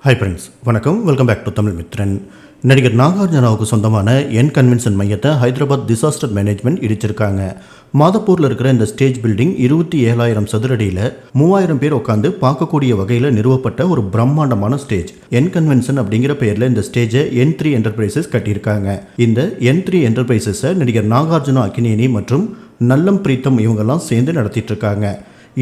Hi friends, வணக்கம். Welcome back to Tamil Mithran. நடிகர் நாகார்ஜுனாவுக்கு சொந்தமான என் கன்வென்ஷன் மையத்தை ஹைதராபாத் டிசாஸ்டர் மேனேஜ்மெண்ட் இடிச்சிருக்காங்க. மாதப்பூரில் இருக்கிற இந்த ஸ்டேஜ் பில்டிங் 27,000 சதுரடியில் 3,000 பேர் உட்காந்து பார்க்கக்கூடிய வகையில் நிறுவப்பட்ட ஒரு பிரம்மாண்டமான ஸ்டேஜ். என் கன்வென்ஷன் அப்படிங்கிற பெயரில் இந்த ஸ்டேஜை N3 என்டர்பிரைசஸ் கட்டியிருக்காங்க. இந்த N3 என்டர்பிரைசஸை நடிகர் நாகார்ஜுனா அக்கினேனி மற்றும் நல்லம் பிரீத்தம் இவங்கெல்லாம் சேர்ந்து நடத்திட்டு இருக்காங்க.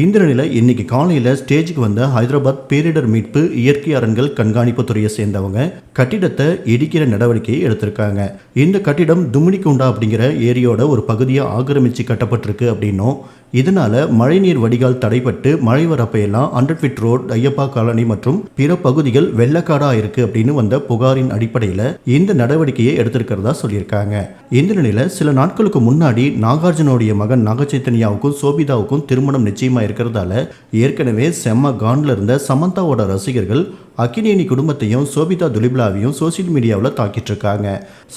இந்த நிலையில் இன்னைக்கு காலையில் ஸ்டேஜுக்கு வந்த ஹைதராபாத் பேரிடர் மீட்பு இயற்கை அரண்கள் கண்காணிப்பு துறையை சேர்ந்தவங்க கட்டிடத்தை இடிக்கிற நடவடிக்கையை எடுத்திருக்காங்க. இந்த கட்டிடம் தும்னிகுண்டா அப்படிங்கிற ஏரியோட ஒரு பகுதியை ஆக்கிரமிச்சு கட்டப்பட்டிருக்கு அப்படின்னும், இதனால மழைநீர் வடிகால் தடைப்பட்டு மழை வரப்பையெல்லாம் 100 ஃபீட் ரோட், ஐயப்பா காலனி மற்றும் பிற பகுதிகள் வெள்ளக்காடா இருக்கு அப்படின்னு வந்த புகாரின் அடிப்படையில் இந்த நடவடிக்கையை எடுத்திருக்கிறதா சொல்லியிருக்காங்க. இந்த நிலையில் சில நாட்களுக்கு முன்னாடி நாகார்ஜுனோடைய மகன் நாகச்சைத்தன்யாவுக்கும் சோபிதாவுக்கும் திருமணம் நிச்சயமா இருக்கிறதால ஏற்கனவே செம்ம கான்ல இருந்த சமந்தாவோட ரசிகர்கள் அக்கினேனி குடும்பத்தையும் சோபிதா துலிப்லாவையும் சோசியல் மீடியாவில் தாக்கிட்டு இருக்காங்க.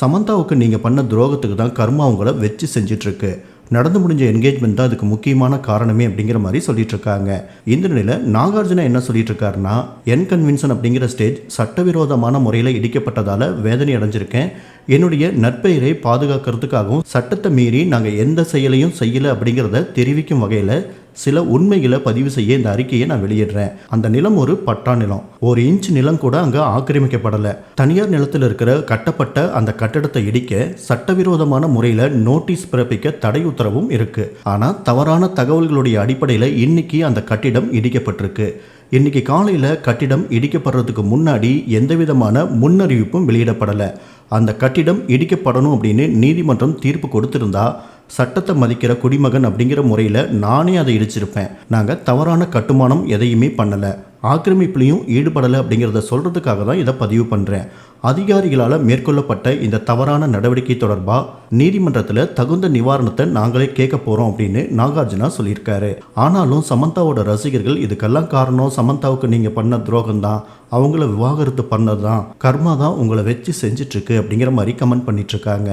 சமந்தாவுக்கு நீங்க பண்ண துரோகத்துக்கு தான் கர்மா உங்களை வச்சு செஞ்சிட்டு இருக்கு, நடந்து முடிஞ்ச என்கேஜ்மெண்ட் தான் அதுக்கு முக்கியமான காரணமே அப்படிங்கிற மாதிரி சொல்லிட்டு இருக்காங்க. இந்த நிலையில் நாகார்ஜுனா என்ன சொல்லிட்டு இருக்காருன்னா, என் கன்வென்ஷன் அப்படிங்கிற ஸ்டேஜ் சட்டவிரோதமான முறையில் இடிக்கப்பட்டதால வேதனை அடைஞ்சிருக்கேன். என்னுடைய நற்பெயரை பாதுகாக்கிறதுக்காகவும் சட்டத்தை மீறி நாங்கள் எந்த செயலையும் செய்யலை அப்படிங்கிறத தெரிவிக்கும் வகையில் சில உண்மைகளை பதிவு செய்ய இந்த அறிக்கையை நான் வெளியிடுறேன். அந்த நிலம் ஒரு பட்டா நிலம், 1 இன்ச் நிலம் கூட அங்கே ஆக்கிரமிக்கப்படலை. தனியார் நிலத்தில் இருக்கிற கட்டப்பட்ட அந்த கட்டடத்தை இடிக்க சட்டவிரோதமான முறையில் நோட்டீஸ் பிறப்பிக்க தடை உத்தரவும் இருக்கு. ஆனால் தவறான தகவல்களுடைய அடிப்படையில் இன்னைக்கு அந்த கட்டிடம் இடிக்கப்பட்டிருக்கு. இன்னைக்கு காலையில் கட்டிடம் இடிக்கப்படுறதுக்கு முன்னாடி எந்த விதமான முன்னறிவிப்பும் வெளியிடப்படலை. அந்த கட்டிடம் இடிக்கப்படணும் அப்படின்னு நீதிமன்றம் தீர்ப்பு கொடுத்திருந்தா சட்டத்தை மதிக்கிற குடிமகன் அப்படிங்கிற முறையில் நானே அதை இடிச்சிருப்பேன். நாங்கள் தவறான கட்டுமானம் எதையுமே பண்ணலை, ஆக்கிரமிப்புலையும் ஈடுபடலை அப்படிங்கிறத சொல்கிறதுக்காக தான் இதை பதிவு பண்ணுறேன். அதிகாரிகளால் மேற்கொள்ளப்பட்ட இந்த தவறான நடவடிக்கை தொடர்பாக நீதிமன்றத்தில் தகுந்த நிவாரணத்தை நாங்களே கேட்க போகிறோம் அப்படின்னு நாகார்ஜுனா சொல்லியிருக்காரு. ஆனாலும் சமந்தாவோட ரசிகர்கள் இதுக்கெல்லாம் காரணம் சமந்தாவுக்கு நீங்கள் பண்ண துரோகம் தான், அவங்கள விவாகரத்து பண்ணது தான், கர்மா தான் உங்களை வச்சு செஞ்சிட்ருக்கு அப்படிங்கிற மாதிரி கமெண்ட் பண்ணிட்டு இருக்காங்க.